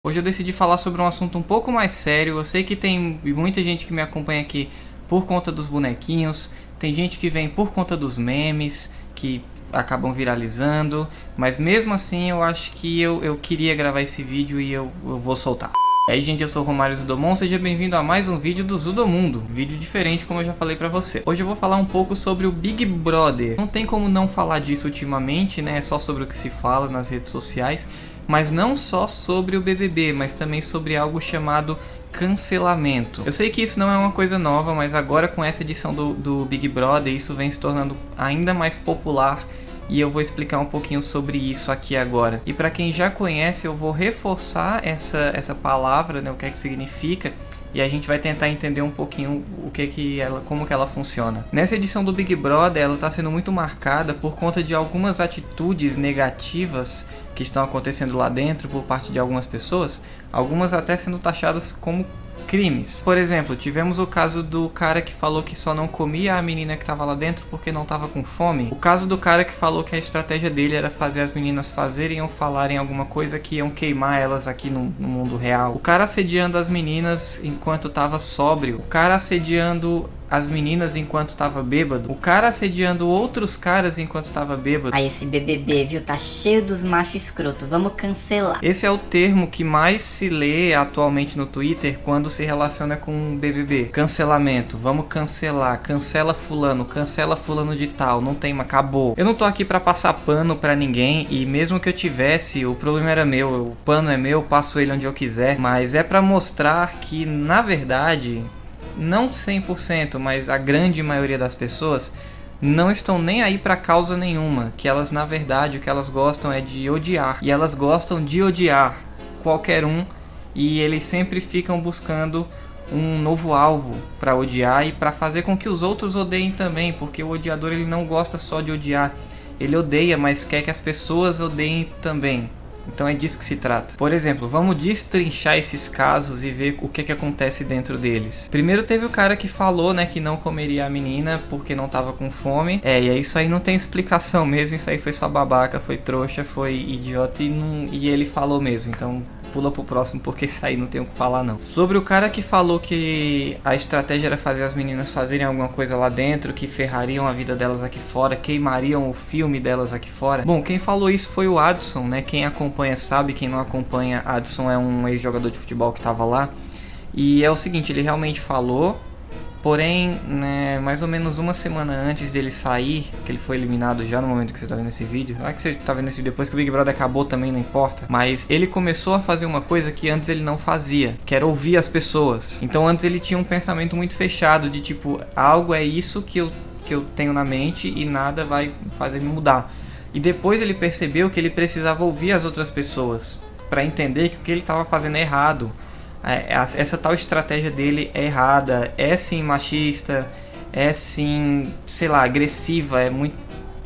Hoje eu decidi falar sobre um assunto um pouco mais sério. Eu sei que tem muita gente que me acompanha aqui por conta dos bonequinhos, tem gente que vem por conta dos memes que acabam viralizando, mas mesmo assim eu acho que eu queria gravar esse vídeo e eu vou soltar. E aí gente, eu sou o Romário Zudomon, seja bem-vindo a mais um vídeo do Zudomundo, vídeo diferente como eu já falei pra você. Hoje eu vou falar um pouco sobre o Big Brother. Não tem como não falar disso ultimamente, né, é só sobre o que se fala nas redes sociais, mas não só sobre o BBB, mas também sobre algo chamado cancelamento. Eu sei que isso não é uma coisa nova, mas agora com essa edição do Big Brother, isso vem se tornando ainda mais popular. E eu vou explicar um pouquinho sobre isso aqui agora. E para quem já conhece, eu vou reforçar essa palavra, né, o que é que significa, e a gente vai tentar entender um pouquinho como que ela funciona. Nessa edição do Big Brother, ela está sendo muito marcada por conta de algumas atitudes negativas que estão acontecendo lá dentro por parte de algumas pessoas, algumas até sendo taxadas como crimes. Por exemplo, tivemos o caso do cara que falou que só não comia a menina que estava lá dentro porque não estava com fome. O caso do cara que falou que a estratégia dele era fazer as meninas fazerem ou falarem alguma coisa que iam queimar elas aqui no mundo real. O cara assediando as meninas enquanto estava sóbrio. O cara assediando as meninas enquanto estava bêbado. O cara assediando outros caras enquanto estava bêbado. Aí esse BBB, viu? Tá cheio dos machos escroto. Vamos cancelar. Esse é o termo que mais se lê atualmente no Twitter quando se relaciona com o BBB. Cancelamento. Vamos cancelar. Cancela fulano de tal. Não tem, mas acabou. Eu não tô aqui pra passar pano pra ninguém, e mesmo que eu tivesse, o problema era meu. O pano é meu, passo ele onde eu quiser. Mas é pra mostrar que, na verdade, não 100%, mas a grande maioria das pessoas não estão nem aí pra causa nenhuma, que elas, na verdade, o que elas gostam é de odiar, e elas gostam de odiar qualquer um, e eles sempre ficam buscando um novo alvo pra odiar e pra fazer com que os outros odeiem também, porque o odiador, ele não gosta só de odiar, ele odeia, mas quer que as pessoas odeiem também. Então é disso que se trata. Por exemplo, vamos destrinchar esses casos e ver o que acontece dentro deles. Primeiro teve o cara que falou, né, que não comeria a menina porque não tava com fome. E isso aí não tem explicação mesmo, isso aí foi só babaca, foi trouxa, foi idiota e ele falou mesmo. Então pula pro próximo porque isso aí não tem o que falar não. Sobre o cara que falou que a estratégia era fazer as meninas fazerem alguma coisa lá dentro, que ferrariam a vida delas aqui fora, queimariam o filme delas aqui fora. Bom, quem falou isso foi o Adson, né? Quem acompanha sabe, quem não acompanha, Adson é um ex-jogador de futebol que tava lá. E é o seguinte, ele realmente falou, porém, né, mais ou menos uma semana antes dele sair, que ele foi eliminado já no momento que você tá vendo esse vídeo, não é que você tá vendo esse vídeo depois que o Big Brother acabou também, não importa, mas ele começou a fazer uma coisa que antes ele não fazia, que era ouvir as pessoas. Então antes ele tinha um pensamento muito fechado, de tipo, algo é isso que eu tenho na mente e nada vai fazer me mudar. E depois ele percebeu que ele precisava ouvir as outras pessoas, para entender que o que ele estava fazendo é errado. Essa tal estratégia dele é errada, é sim machista, é sim, sei lá, agressiva,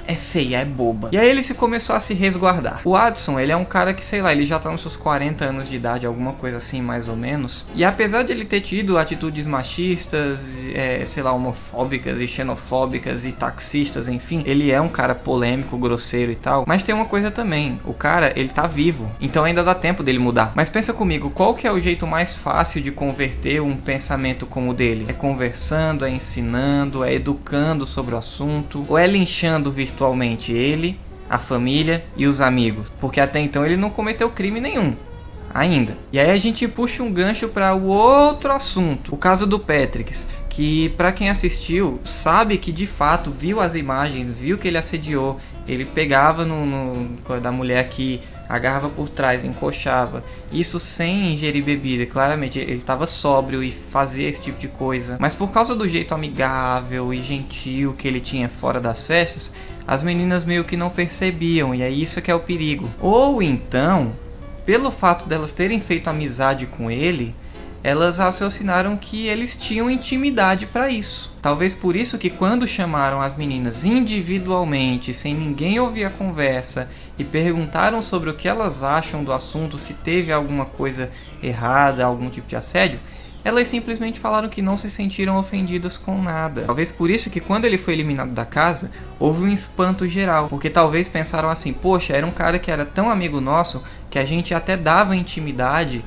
é feia, é boba. E aí ele começou a se resguardar. O Adson, ele é um cara que, sei lá, ele já tá nos seus 40 anos de idade, alguma coisa assim, mais ou menos. E apesar de ele ter tido atitudes machistas, sei lá, homofóbicas e xenofóbicas e taxistas, enfim, ele é um cara polêmico, grosseiro e tal. Mas tem uma coisa também, o cara, ele tá vivo, então ainda dá tempo dele mudar. Mas pensa comigo, qual que é o jeito mais fácil de converter um pensamento como o dele? É conversando, é ensinando, é educando sobre o assunto, ou é linchando virtualmente ele, a família e os amigos? Porque até então ele não cometeu crime nenhum ainda. E aí a gente puxa um gancho para o outro assunto, o caso do Patrick, que para quem assistiu sabe que de fato viu as imagens, viu que ele assediou, ele pegava da mulher que agarrava por trás, encoxava, isso sem ingerir bebida, claramente ele estava sóbrio e fazia esse tipo de coisa, mas por causa do jeito amigável e gentil que ele tinha fora das festas, as meninas meio que não percebiam, e é isso que é o perigo. Ou então, pelo fato delas terem feito amizade com ele, elas raciocinaram que eles tinham intimidade para isso. Talvez por isso que quando chamaram as meninas individualmente, sem ninguém ouvir a conversa, e perguntaram sobre o que elas acham do assunto, se teve alguma coisa errada, algum tipo de assédio, elas simplesmente falaram que não se sentiram ofendidas com nada. Talvez por isso que quando ele foi eliminado da casa, houve um espanto geral, porque talvez pensaram assim, poxa, era um cara que era tão amigo nosso, que a gente até dava intimidade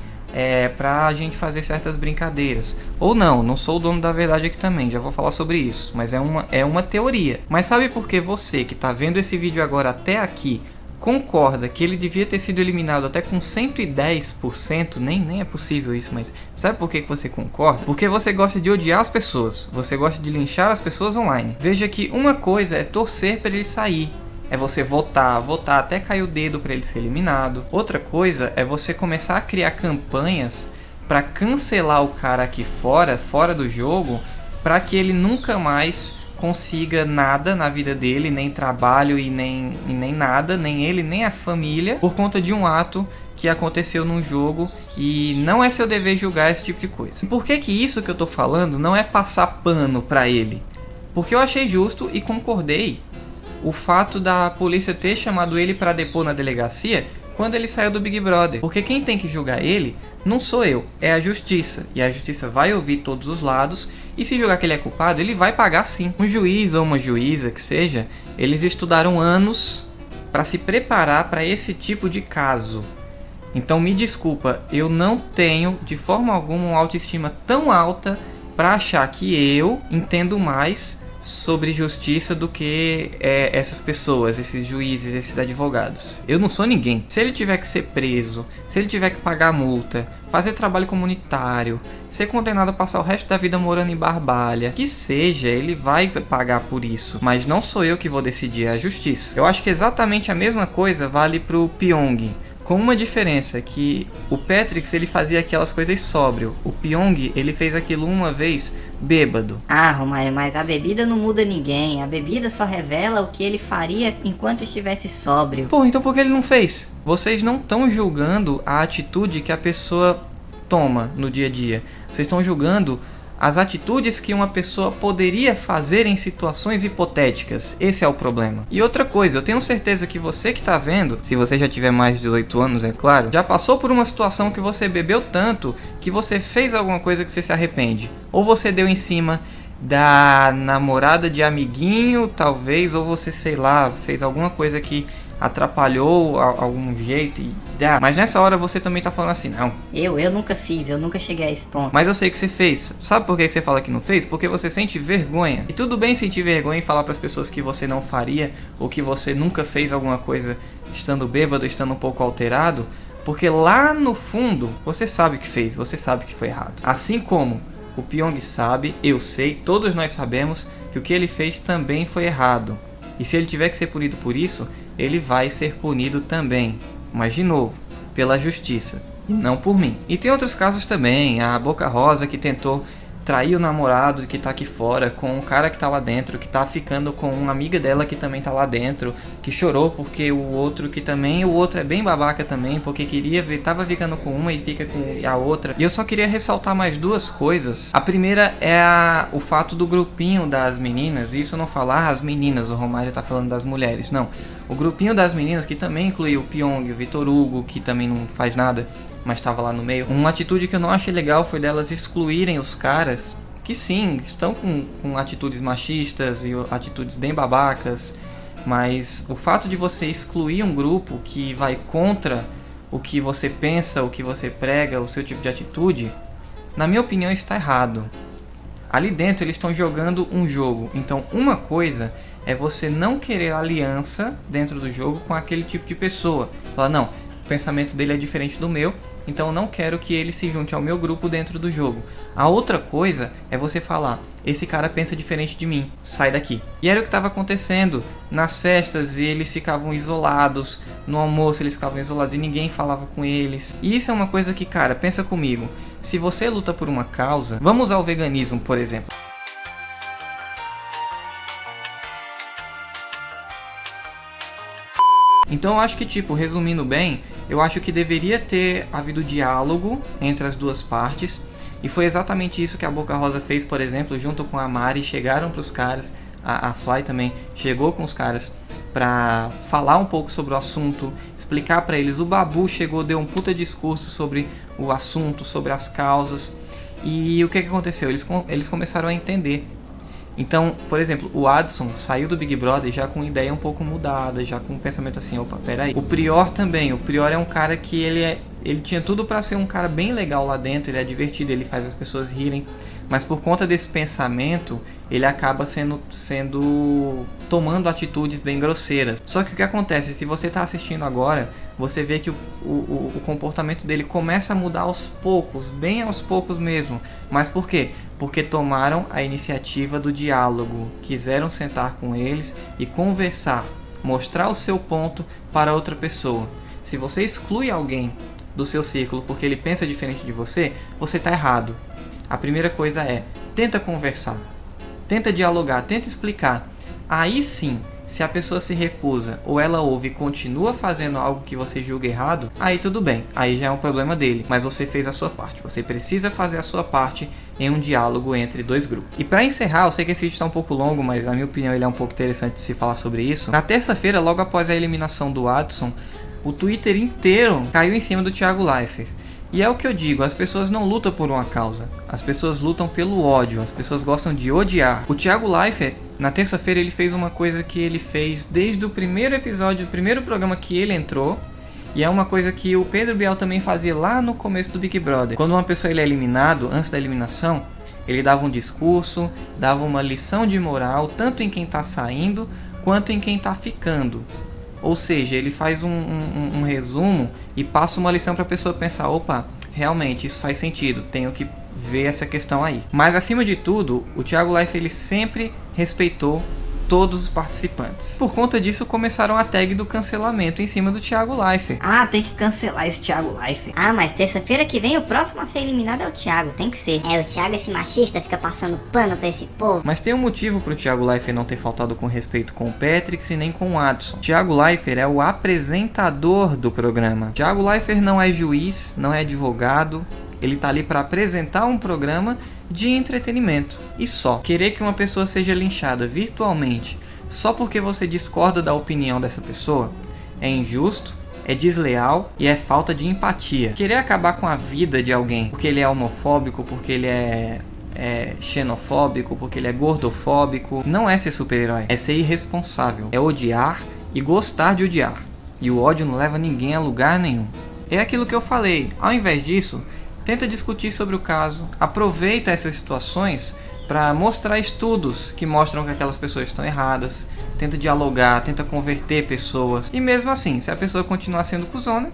pra gente fazer certas brincadeiras. Ou não sou o dono da verdade aqui também, já vou falar sobre isso, mas é uma teoria. Mas sabe por que você que tá vendo esse vídeo agora até aqui concorda que ele devia ter sido eliminado até com 110%, nem é possível isso, mas sabe por que você concorda? Porque você gosta de odiar as pessoas, você gosta de linchar as pessoas online. Veja que uma coisa é torcer para ele sair, é você votar até cair o dedo para ele ser eliminado. Outra coisa é você começar a criar campanhas para cancelar o cara aqui fora do jogo, para que ele nunca mais consiga nada na vida dele, nem trabalho e nem nada, nem ele, nem a família, por conta de um ato que aconteceu num jogo. E não é seu dever julgar esse tipo de coisa. E por que isso que eu tô falando não é passar pano pra ele? Porque eu achei justo e concordei o fato da polícia ter chamado ele para depor na delegacia quando ele saiu do Big Brother. Porque quem tem que julgar ele não sou eu, é a justiça. E a justiça vai ouvir todos os lados, e se julgar que ele é culpado, ele vai pagar sim. Um juiz ou uma juíza que seja, eles estudaram anos para se preparar para esse tipo de caso. Então me desculpa, eu não tenho de forma alguma uma autoestima tão alta para achar que eu entendo mais sobre justiça do que essas pessoas, esses juízes, esses advogados. Eu não sou ninguém. Se ele tiver que ser preso, se ele tiver que pagar multa, fazer trabalho comunitário, ser condenado a passar o resto da vida morando em Barbalha, que seja, ele vai pagar por isso. Mas não sou eu que vou decidir, é a justiça. Eu acho que exatamente a mesma coisa vale pro Pyong. Com uma diferença, que o Patrick, ele fazia aquelas coisas sóbrio. O Pyong, ele fez aquilo uma vez bêbado. Ah, Romário, mas a bebida não muda ninguém. A bebida só revela o que ele faria enquanto estivesse sóbrio. Pô, então por que ele não fez? Vocês não estão julgando a atitude que a pessoa toma no dia a dia. Vocês estão julgando as atitudes que uma pessoa poderia fazer em situações hipotéticas. Esse é o problema. E outra coisa, eu tenho certeza que você que tá vendo, se você já tiver mais de 18 anos, é claro, já passou por uma situação que você bebeu tanto que você fez alguma coisa que você se arrepende. Ou você deu em cima da namorada de amiguinho, talvez, ou você, sei lá, fez alguma coisa que atrapalhou algum jeito e dá. Mas nessa hora você também tá falando assim, não. Eu nunca fiz, eu nunca cheguei a esse ponto. Mas eu sei que você fez. Sabe por que você fala que não fez? Porque você sente vergonha. E tudo bem sentir vergonha e falar pras pessoas que você não faria, ou que você nunca fez alguma coisa estando bêbado, estando um pouco alterado, porque lá no fundo você sabe que fez, você sabe que foi errado. Assim como o Pyong sabe, eu sei, todos nós sabemos que o que ele fez também foi errado. E se ele tiver que ser punido por isso, ele vai ser punido também. Mas de novo, pela justiça, e não por mim. E tem outros casos também, a Boca Rosa que tentou trair o namorado que tá aqui fora com o cara que tá lá dentro, que tá ficando com uma amiga dela que também tá lá dentro, que chorou porque o outro é bem babaca também, porque queria ver, tava ficando com uma e fica com a outra. E eu só queria ressaltar mais duas coisas. A primeira é o fato do grupinho das meninas, e isso não falar as meninas, o Romário tá falando das mulheres, não. O grupinho das meninas, que também inclui o Pyong, o Vitor Hugo, que também não faz nada, mas estava lá no meio. Uma atitude que eu não achei legal foi delas excluírem os caras que sim, estão com atitudes machistas e atitudes bem babacas, mas o fato de você excluir um grupo que vai contra o que você pensa, o que você prega, o seu tipo de atitude, na minha opinião está errado. Ali dentro eles estão jogando um jogo, então uma coisa é você não querer aliança dentro do jogo com aquele tipo de pessoa. Falar, não, o pensamento dele é diferente do meu, então eu não quero que ele se junte ao meu grupo dentro do jogo. A outra coisa é você falar, esse cara pensa diferente de mim, sai daqui. E era o que estava acontecendo nas festas, e eles ficavam isolados, no almoço eles ficavam isolados e ninguém falava com eles. E isso é uma coisa que, cara, pensa comigo, se você luta por uma causa, vamos usar o veganismo, por exemplo. Então eu acho que, tipo, resumindo bem, eu acho que deveria ter havido diálogo entre as duas partes. E foi exatamente isso que a Boca Rosa fez, por exemplo, junto com a Mari. Chegaram pros caras, a Fly também chegou com os caras pra falar um pouco sobre o assunto, explicar pra eles. O Babu chegou, deu um puta discurso sobre o assunto, sobre as causas. E o que aconteceu? Eles começaram a entender. Então, por exemplo, o Adson saiu do Big Brother já com ideia um pouco mudada, já com um pensamento assim, opa, peraí. O Prior também, o Prior é um cara que ele tinha tudo pra ser um cara bem legal lá dentro, ele é divertido, ele faz as pessoas rirem, mas por conta desse pensamento, ele acaba tomando atitudes bem grosseiras. Só que o que acontece, se você tá assistindo agora, você vê que o comportamento dele começa a mudar aos poucos, bem aos poucos mesmo. Mas por quê? Porque tomaram a iniciativa do diálogo, quiseram sentar com eles e conversar, mostrar o seu ponto para outra pessoa. Se você exclui alguém do seu círculo porque ele pensa diferente de você, você está errado. A primeira coisa é, tenta conversar, tenta dialogar, tenta explicar. Aí sim, se a pessoa se recusa ou ela ouve e continua fazendo algo que você julga errado, aí tudo bem, aí já é um problema dele, mas você fez a sua parte. Você precisa fazer a sua parte em um diálogo entre dois grupos. E para encerrar, eu sei que esse vídeo está um pouco longo, mas na minha opinião ele é um pouco interessante de se falar sobre isso. Na terça-feira, logo após a eliminação do Adson, o Twitter inteiro caiu em cima do Thiago Leifert. E é o que eu digo, as pessoas não lutam por uma causa, as pessoas lutam pelo ódio, as pessoas gostam de odiar. O Thiago Leifert, na terça-feira, ele fez uma coisa que ele fez desde o primeiro episódio, do primeiro programa que ele entrou, e é uma coisa que o Pedro Bial também fazia lá no começo do Big Brother. Quando uma pessoa ele é eliminado, antes da eliminação, ele dava um discurso, dava uma lição de moral, tanto em quem está saindo, quanto em quem está ficando. Ou seja, ele faz um resumo e passa uma lição para a pessoa pensar, opa, realmente isso faz sentido, tenho que ver essa questão aí. Mas acima de tudo, o Thiago Leifert ele sempre respeitou todos os participantes. Por conta disso, começaram a tag do cancelamento em cima do Thiago Leifert. Ah, tem que cancelar esse Thiago Leifert. Ah, mas terça-feira que vem o próximo a ser eliminado é o Thiago, tem que ser. É, o Thiago, esse machista, fica passando pano pra esse povo. Mas tem um motivo pro Thiago Leifert não ter faltado com respeito com o Patrick e nem com o Adson. Thiago Leifert é o apresentador do programa. Thiago Leifert não é juiz, não é advogado. Ele tá ali para apresentar um programa de entretenimento. E só. Querer que uma pessoa seja linchada virtualmente só porque você discorda da opinião dessa pessoa é injusto, é desleal e é falta de empatia. Querer acabar com a vida de alguém porque ele é homofóbico, porque ele é xenofóbico, porque ele é gordofóbico, não é ser super-herói, é ser irresponsável, é odiar e gostar de odiar. E o ódio não leva ninguém a lugar nenhum. É aquilo que eu falei, ao invés disso, tenta discutir sobre o caso, aproveita essas situações para mostrar estudos que mostram que aquelas pessoas estão erradas, tenta dialogar, tenta converter pessoas. E mesmo assim, se a pessoa continuar sendo cuzona,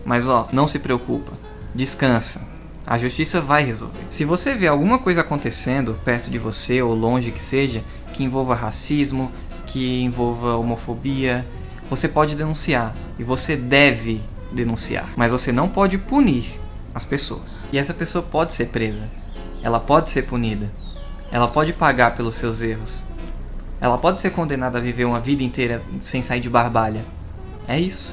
mas não se preocupa, descansa, a justiça vai resolver. Se você vê alguma coisa acontecendo perto de você ou longe que seja, que envolva racismo, que envolva homofobia, você pode denunciar e você deve denunciar, mas você não pode punir as pessoas. E essa pessoa pode ser presa, ela pode ser punida, ela pode pagar pelos seus erros, ela pode ser condenada a viver uma vida inteira sem sair de barbalha. É isso.